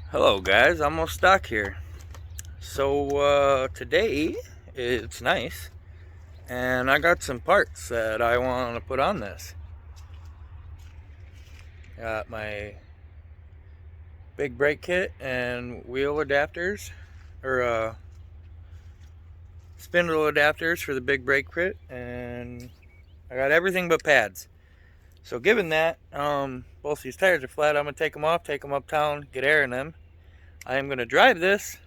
Hello guys, almost stuck here. So today it's nice and I got some parts that I want to put on this. Got my big brake kit and wheel adapters or spindle adapters for the big brake kit, and I got everything but pads. So given that both these tires are flat, I'm going to take them off, take them uptown, get air in them. I am going to drive this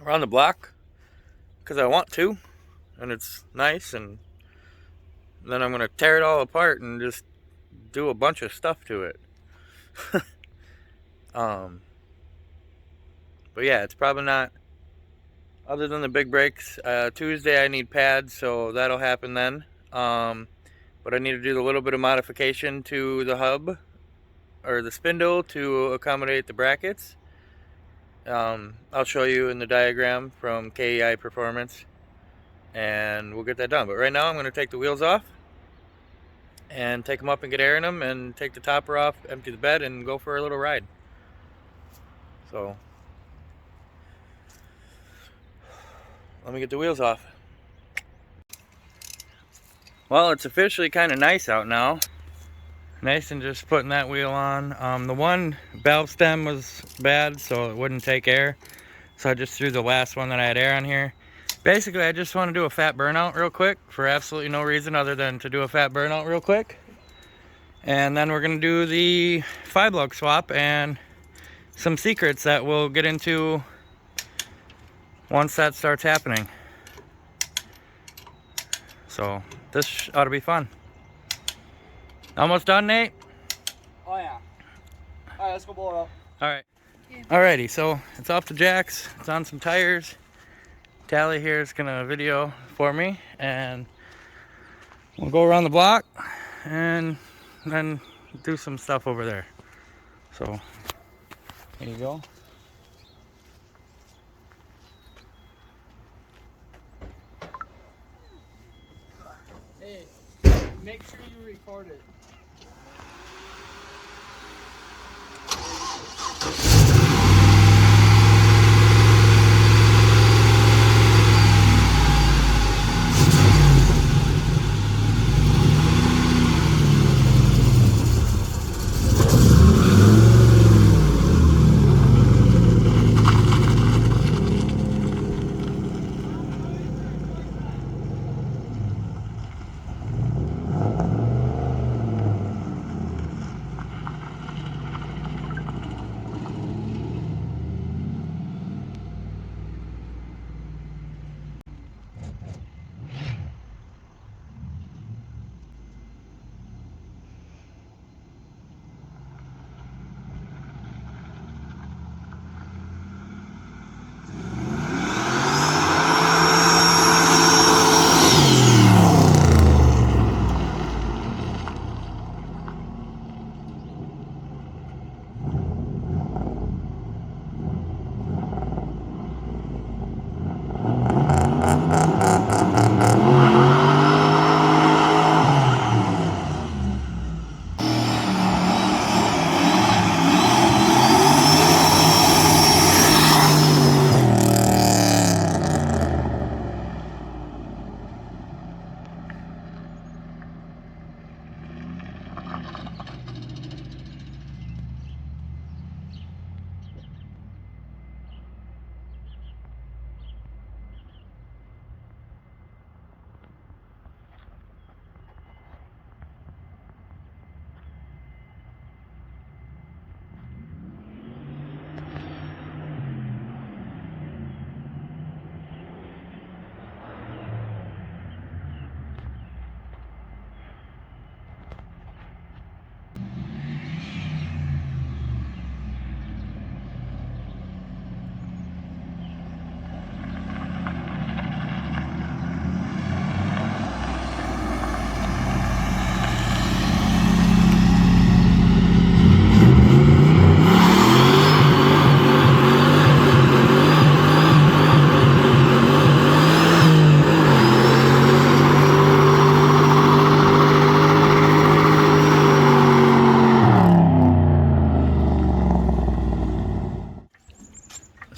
around the block because I want to, and it's nice, and then I'm going to tear it all apart and just do a bunch of stuff to it. But yeah, it's probably not, other than the big brakes. Tuesday I need pads, so that'll happen then. But I need to do a little bit of modification to the hub or the spindle to accommodate the brackets. I'll show you in the diagram from KEI Performance, and we'll get that done. But right now I'm going to take the wheels off and take them up and get air in them, and take the topper off, empty the bed, and go for a little ride. So let me get the wheels off. Well, it's officially kind of nice out now. Nice and just putting that wheel on. The one valve stem was bad, so it wouldn't take air. So I just threw the last one that I had air on here. Basically, I just want to do a fat burnout real quick for absolutely no reason other than to do a fat burnout real quick. And then we're going to do the 5-lug swap and some secrets that we'll get into once that starts happening. So this ought to be fun. Almost done, Nate? Oh yeah. Alright, let's go blow it up. Alright. Alrighty, so it's off the jacks, it's on some tires. Tally here is gonna video for me, and we'll go around the block and then do some stuff over there. So there you go. Hey, make sure you record it.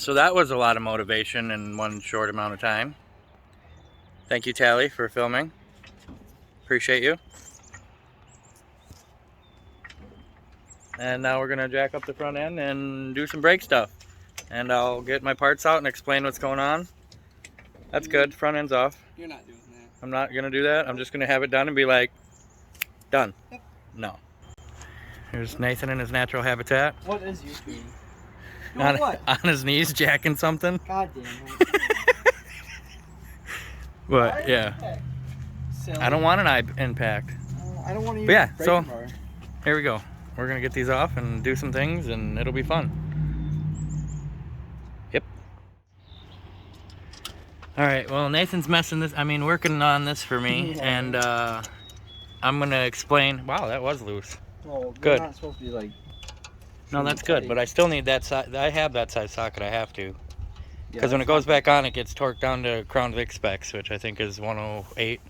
So that was a lot of motivation in one short amount of time. Thank you, Tally, for filming. Appreciate you. And now we're gonna jack up the front end and do some brake stuff. And I'll get my parts out and explain what's going on. That's good, front end's off. You're not doing that. I'm not gonna do that. I'm just gonna have it done and be like, done. Yep. No. Here's Nathan in his natural habitat. What is you doing? On, What? on his knees, jacking something. God damn it. But yeah, Silly. I don't want an impact. I don't want to use But yeah, brake so power. here we go. We're gonna get these off and do some things, and it'll be fun. Yep. All right. Well, Nathan's working on this for me, Yeah. and I'm gonna explain. Wow, that was loose. Well, Good. they're not supposed to be like. No, that's good, but I still need that side. I have that size socket. I have to, Yeah, because when it that's goes fine. back on, it gets torqued down to Crown Vic specs, which I think is 108.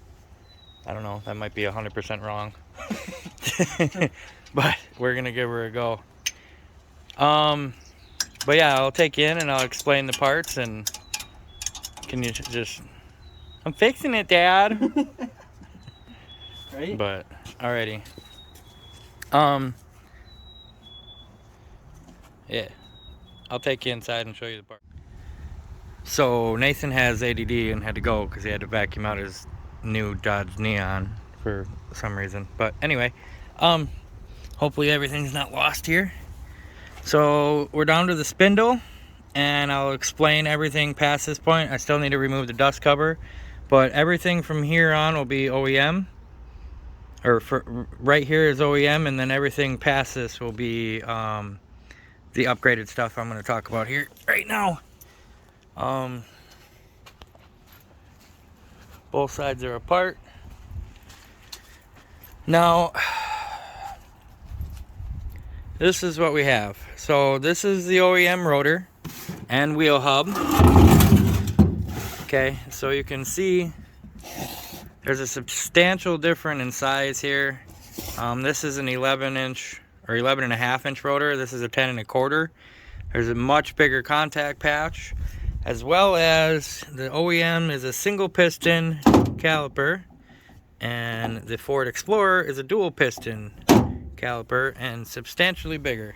I don't know. That might be 100% wrong. But we're gonna give her a go. But yeah, I'll take you in and I'll explain the parts, and can you just? I'm fixing it, Dad. Right? But alrighty. Yeah, I'll take you inside and show you the part. So Nathan has ADD and had to go because he had to vacuum out his new Dodge Neon for some reason. But anyway, hopefully everything's not lost here. So we're down to the spindle, and I'll explain everything past this point. I still need to remove the dust cover, but everything from here on will be OEM. Right here is OEM, and then everything past this will be the upgraded stuff I'm going to talk about here right now. Both sides are apart. Now, this is what we have. So this is the OEM rotor and wheel hub. Okay, so you can see there's a substantial difference in size here. This is an 11-inch or 11.5-inch rotor. This is a 10.25. There's a much bigger contact patch, as well as the OEM is a single piston caliper, and the Ford Explorer is a dual piston caliper and substantially bigger.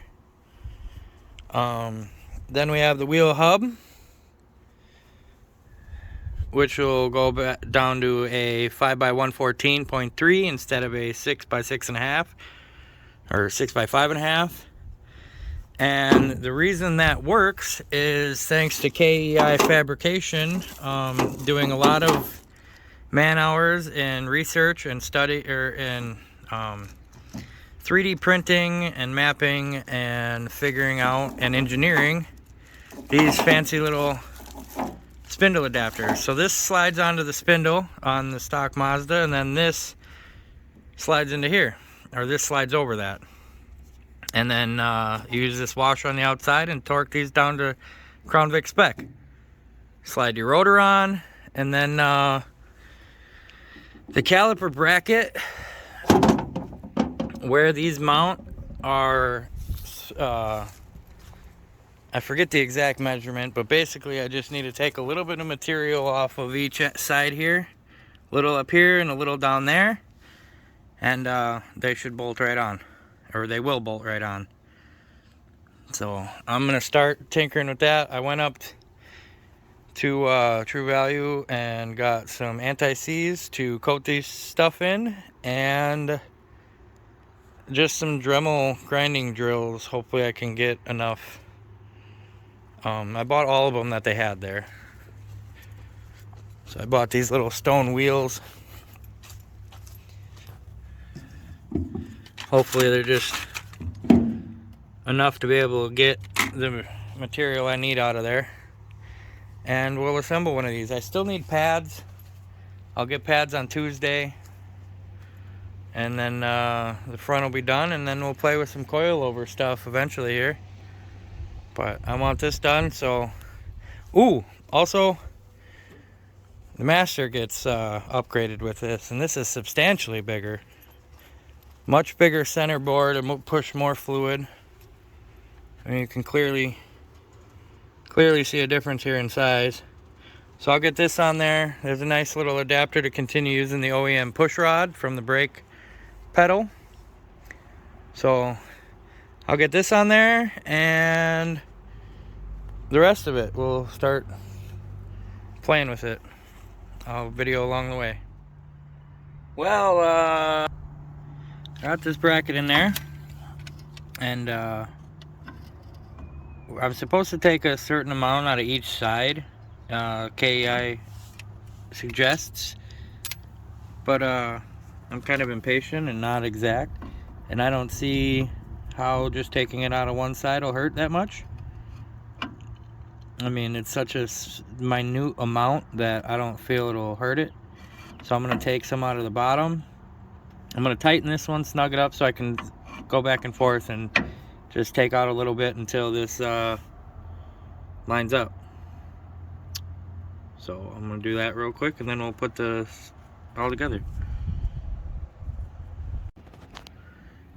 Then we have the wheel hub, which will go back down to a 5x114.3 instead of a 6x6.5 or 6x5.5. And the reason that works is thanks to KEI Fabrication, doing a lot of man hours in research and study, or in 3D printing and mapping and figuring out and engineering these fancy little spindle adapters. So this slides onto the spindle on the stock Mazda, and then this slides into here, or this slides over that. And then you use this washer on the outside and torque these down to Crown Vic spec. Slide your rotor on, and then the caliper bracket where these mount are, I forget the exact measurement, but basically I just need to take a little bit of material off of each side here, a little up here and a little down there, and they should bolt right on, or they will bolt right on. So I'm gonna start tinkering with that. I went up to True Value and got some anti-seize to coat these stuff in, and just some Dremel grinding drills. Hopefully I can get enough. I bought all of them that they had there. So I bought these little stone wheels. Hopefully they're just enough to be able to get the material I need out of there. And we'll assemble one of these. I still need pads. I'll get pads on Tuesday. And then the front will be done, and then we'll play with some coilover stuff eventually here. But I want this done, so... Ooh, also, the Master gets upgraded with this, and this is substantially bigger. Much bigger center board to push more fluid. I mean, you can clearly clearly see a difference here in size. So I'll get this on there. There's a nice little adapter to continue using the OEM push rod from the brake pedal. So I'll get this on there, and the rest of it, we'll start playing with it. I'll video along the way. Well, got this bracket in there, and I'm supposed to take a certain amount out of each side. KI suggests, but I'm kind of impatient and not exact, and I don't see how just taking it out of one side will hurt that much. I mean, it's such a minute amount that I don't feel it'll hurt it. So I'm going to take some out of the bottom. I'm going to tighten this one, snug it up so I can go back and forth and just take out a little bit until this lines up. So I'm going to do that real quick, and then we'll put this all together.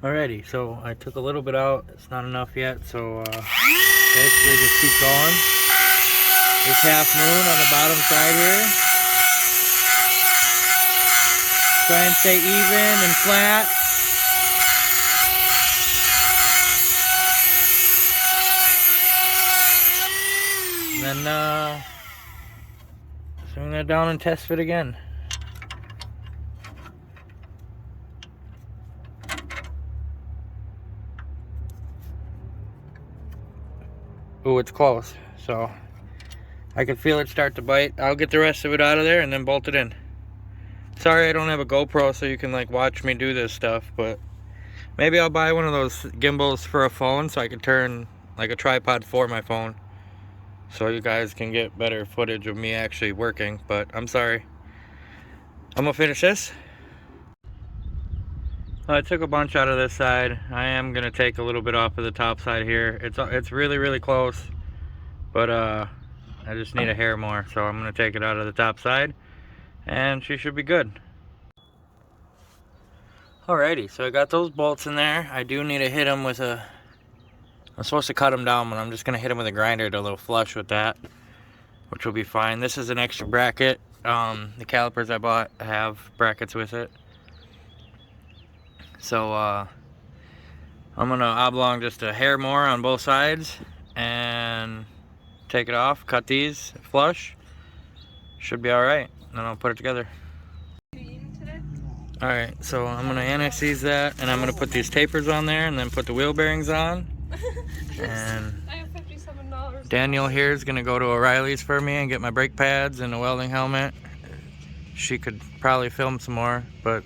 Alrighty, so I took a little bit out. It's not enough yet, so basically just keep going. This half moon on the bottom side here. Try and stay even and flat. And then swing that down and test fit again. Ooh, it's close. So I can feel it start to bite. I'll get the rest of it out of there and then bolt it in. Sorry I don't have a GoPro so you can like watch me do this stuff, but maybe I'll buy one of those gimbals for a phone so I can turn like a tripod for my phone, so you guys can get better footage of me actually working. But I'm sorry. I'm gonna finish this. I took a bunch out of this side. I am gonna take a little bit off of the top side here. It's really close, but I just need a hair more, so I'm gonna take it out of the top side, and she should be good. Alrighty, so I got those bolts in there. I do need to hit them with a... I'm supposed to cut them down, but I'm just gonna hit them with a grinder to a little flush with that, which will be fine. This is an extra bracket. The calipers I bought have brackets with it. So I'm gonna oblong just a hair more on both sides and take it off, cut these flush. Should be all right. Then I'll put it together. All right, so I'm gonna anti-seize that, and I'm gonna put these tapers on there, and then put the wheel bearings on. And I have $57. Daniel here is gonna go to O'Reilly's for me and get my brake pads and a welding helmet. She could probably film some more, but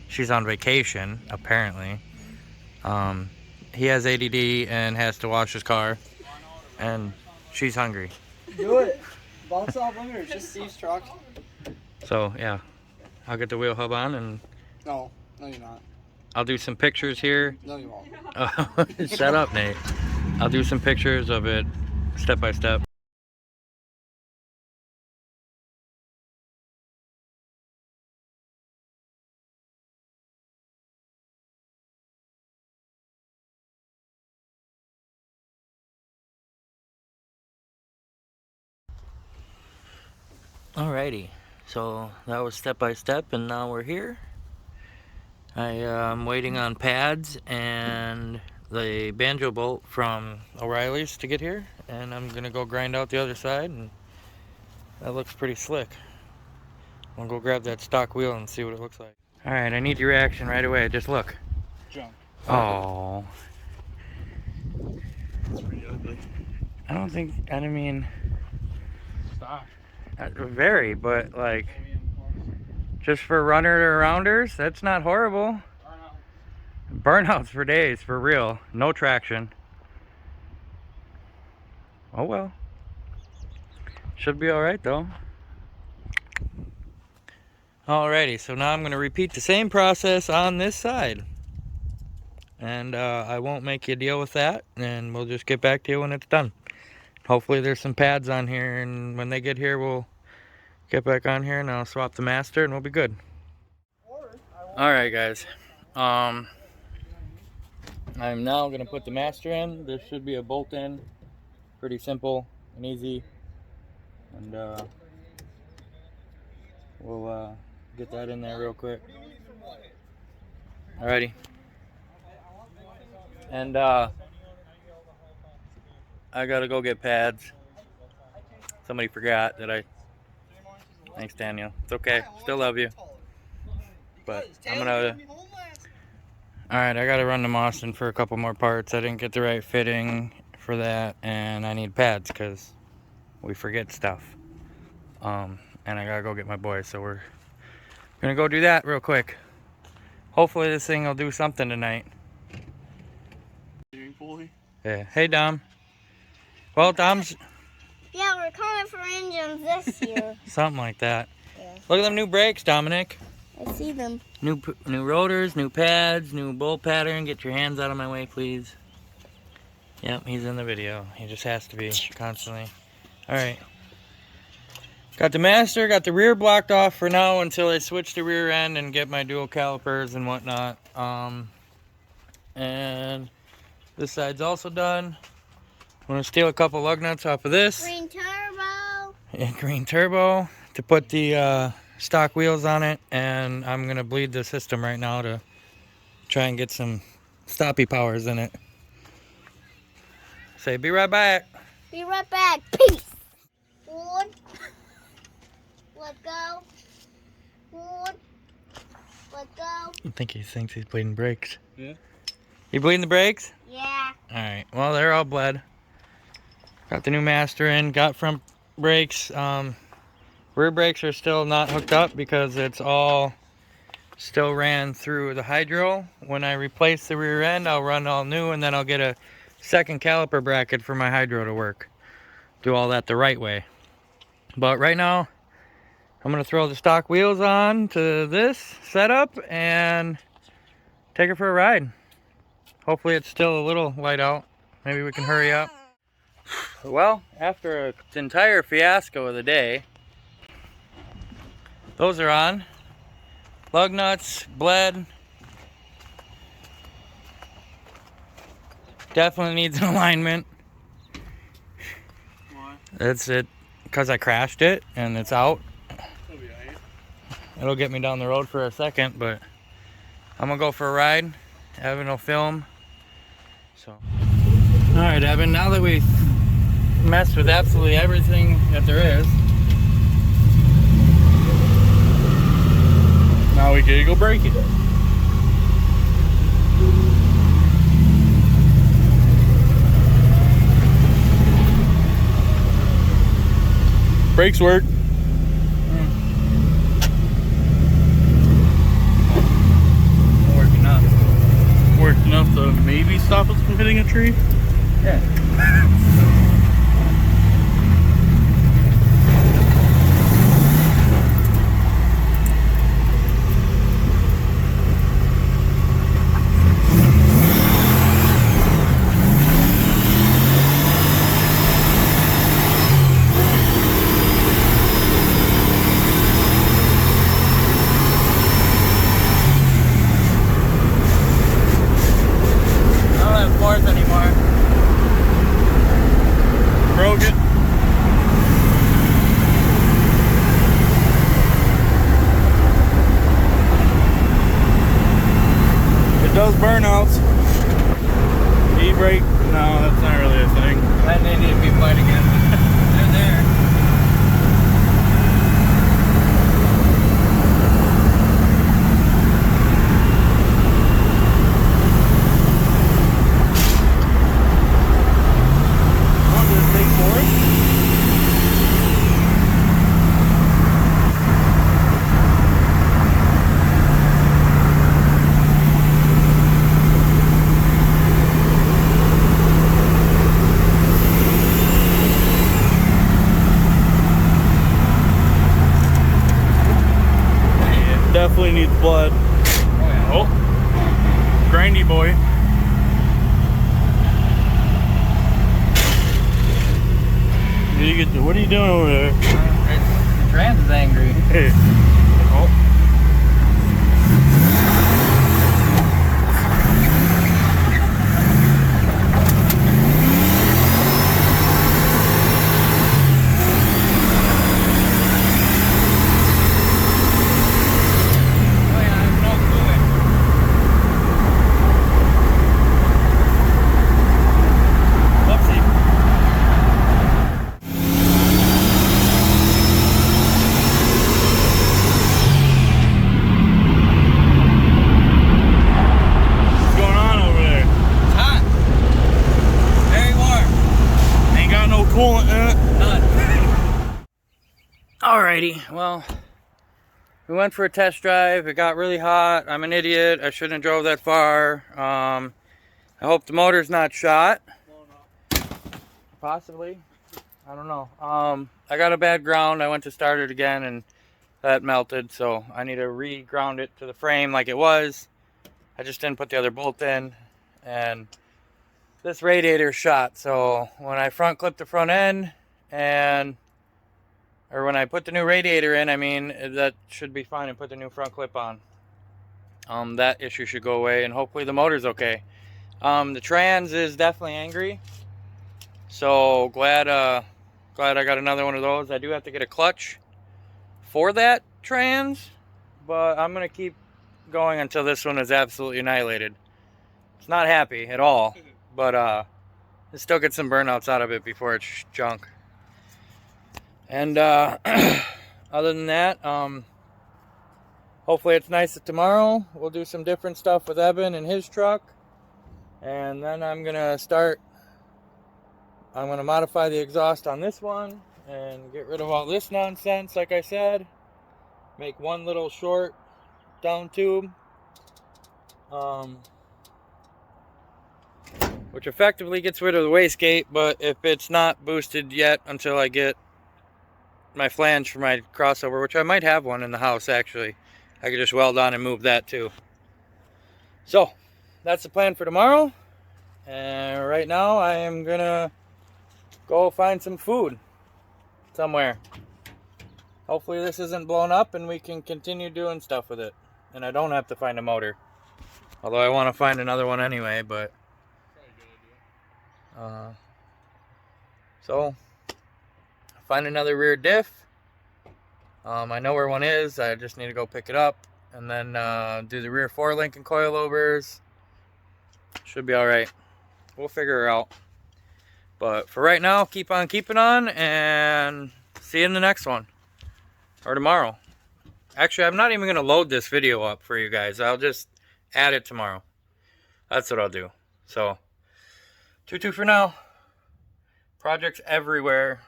she's on vacation apparently. He has ADD and has to wash his car, and she's hungry. Do it. Bounce off limiter. It's just Steve's truck. So yeah, I'll get the wheel hub on, and No, you're not. I'll do some pictures here. No, you won't. Shut up, Nate. I'll do some pictures of it step by step. Alrighty, so that was step by step, and now we're here. I'm waiting on pads and the banjo bolt from O'Reilly's to get here, and I'm gonna go grind out the other side, and that looks pretty slick. I'll go grab that stock wheel and see what it looks like. Alright, I need your reaction right away. Just look. Jump. Oh. It's pretty ugly. I mean, Stock. very, but like, just for runner arounders, that's not horrible. Burnouts for days, for real. No traction. Oh well. Should be alright though. Alrighty, so now I'm going to repeat the same process on this side. And I won't make you deal with that, and we'll just get back to you when it's done. Hopefully there's some pads on here, and when they get here we'll get back on here and I'll swap the master and we'll be good. Alright guys, I'm now going to put the master in. This should be a bolt in, pretty simple. and easy. And we'll get that in there real quick. Alrighty. And I gotta go get pads. Somebody forgot that I... Thanks, Daniel. It's okay. Still love you. But I'm gonna... Alright, I gotta run to Austin for a couple more parts. I didn't get the right fitting for that, and I need pads because we forget stuff. And I gotta go get my boys, so we're gonna go do that real quick. Hopefully this thing will do something tonight. Yeah. Hey, Dom. Well, Dom's... Yeah, we're coming for engines this year. Something like that. Yeah. Look at them new brakes, Dominic. I see them. New rotors, new pads, new bolt pattern. Get your hands out of my way, please. Yep, he's in the video. He just has to be constantly. Alright. Got the master, got the rear blocked off for now until I switch the rear end and get my dual calipers and whatnot. And this side's also done. I'm going to steal a couple lug nuts off of this. Green turbo. And green turbo to put the stock wheels on it, and I'm going to bleed the system right now to try and get some stoppy powers in it. Say, be right back. Be right back. Peace. Forward. Let go. Forward. Let go. I think he thinks he's bleeding brakes. Yeah. You bleeding the brakes? Yeah. Alright, well, they're all bled. Got the new master in, got front brakes. Rear brakes are still not hooked up because it's all still ran through the hydro. When I replace the rear end, I'll run all new, and then I'll get a second caliper bracket for my hydro to work. Do all that the right way. But right now, I'm going to throw the stock wheels on to this setup and take it for a ride. Hopefully it's still a little light out. Maybe we can hurry up. Well, after an entire fiasco of the day, those are on. Lug nuts, bled. Definitely needs an alignment. Why? That's it, because I crashed it and it's out. It'll be alright. It'll get me down the road for a second, but I'm gonna go for a ride. Evan will film. So, all right, Evan. Now that we messed with absolutely everything that there is, Now we gotta go break it. Brakes work. work enough. Worked enough to maybe stop us from hitting a tree. Yeah. Anymore. Broke it. It does burnouts. E-brake, no, that's not really a thing. That they need to be played again. They're there. Definitely needs blood. Oh, grindy boy. What are you doing over there? The trans is angry. Hey. Oh. coolant in it. None. Alrighty, well, we went for a test drive. It got really hot. I'm an idiot. I shouldn't have drove that far. I hope the motor's not shot. Possibly. I don't know. I got a bad ground. I went to start it again and that melted, so I need to re-ground it to the frame like it was. I just didn't put the other bolt in, and this radiator shot. So when I front clip the front end or when I put the new radiator in, I mean, that should be fine, and put the new front clip on. That issue should go away, and hopefully the motor's okay. The trans is definitely angry. So glad I got another one of those. I do have to get a clutch for that trans, but I'm gonna keep going until this one is absolutely annihilated. It's not happy at all, but it still get some burnouts out of it before it's junk. And other than that, hopefully it's nice tomorrow. We'll do some different stuff with Evan and his truck, and then I'm gonna modify the exhaust on this one and get rid of all this nonsense, like I said. Make one little short down tube, which effectively gets rid of the wastegate, but if it's not boosted yet until I get my flange for my crossover, which I might have one in the house actually, I could just weld on and move that too. So that's the plan for tomorrow, and right now I am gonna go find some food somewhere. Hopefully this isn't blown up and we can continue doing stuff with it, and I don't have to find a motor, although I want to find another one anyway. But so find another rear diff. I know where one is. I just need to go pick it up, and then do the rear 4-link and coilovers. Should be all right. We'll figure her out. But for right now, keep on keeping on, and see you in the next one. Or tomorrow. Actually, I'm not even going to load this video up for you guys. I'll just add it tomorrow. That's what I'll do. So, 2-2 for now. Projects everywhere.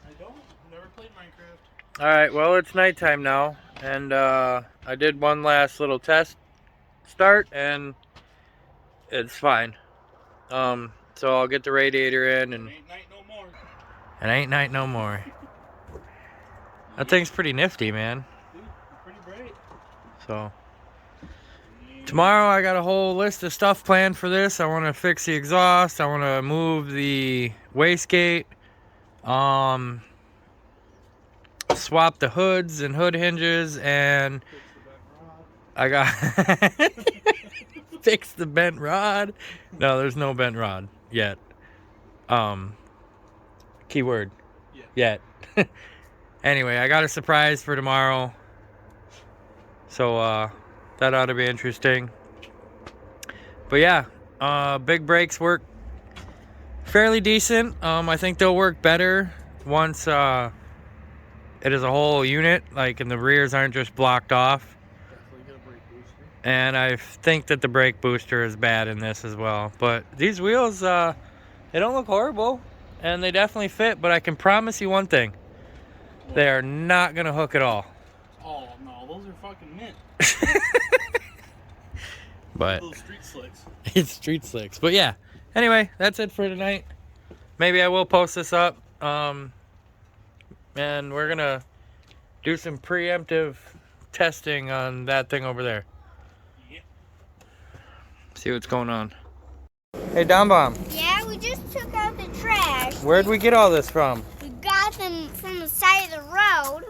I don't. Never played Minecraft. Alright, well, it's nighttime now. And I did one last little test start, and it's fine. So I'll get the radiator in, and Ain't night no more. it ain't night no more. That thing's pretty nifty, man. Dude, pretty bright. So tomorrow I got a whole list of stuff planned for this. I want to fix the exhaust. I want to move the wastegate. Swap the hoods and hood hinges, and I got fix the bent rod. No, there's no bent rod yet. Keyword. Yeah. Yet. Anyway, I got a surprise for tomorrow. So that ought to be interesting. But yeah, big brakes work fairly decent. I think they'll work better once it is a whole unit, like, and the rears aren't just blocked off. And I think that the brake booster is bad in this as well. But these wheels, they don't look horrible, and they definitely fit. But I can promise you one thing: they are not gonna hook at all. Oh no, those are fucking mint. But Those street slicks. it's street slicks. But yeah. Anyway, that's it for tonight. Maybe I will post this up. And we're gonna do some preemptive testing on that thing over there. See what's going on. Hey, Don Bomb. Yeah, we just took out the trash. Where'd we get all this from? We got them from the side of the road.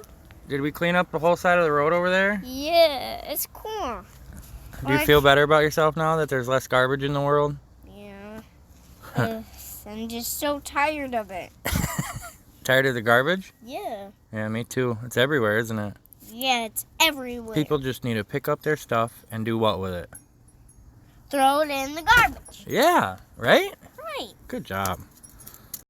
Did we clean up the whole side of the road over there? Yeah, it's cool. Do you feel better about yourself now that there's less garbage in the world? Yeah. I'm just so tired of it. Tired of the garbage? Yeah. Yeah, me too. It's everywhere, isn't it? Yeah, it's everywhere. People just need to pick up their stuff and do what with it? Throw it in the garbage. Yeah, right? Right. Good job.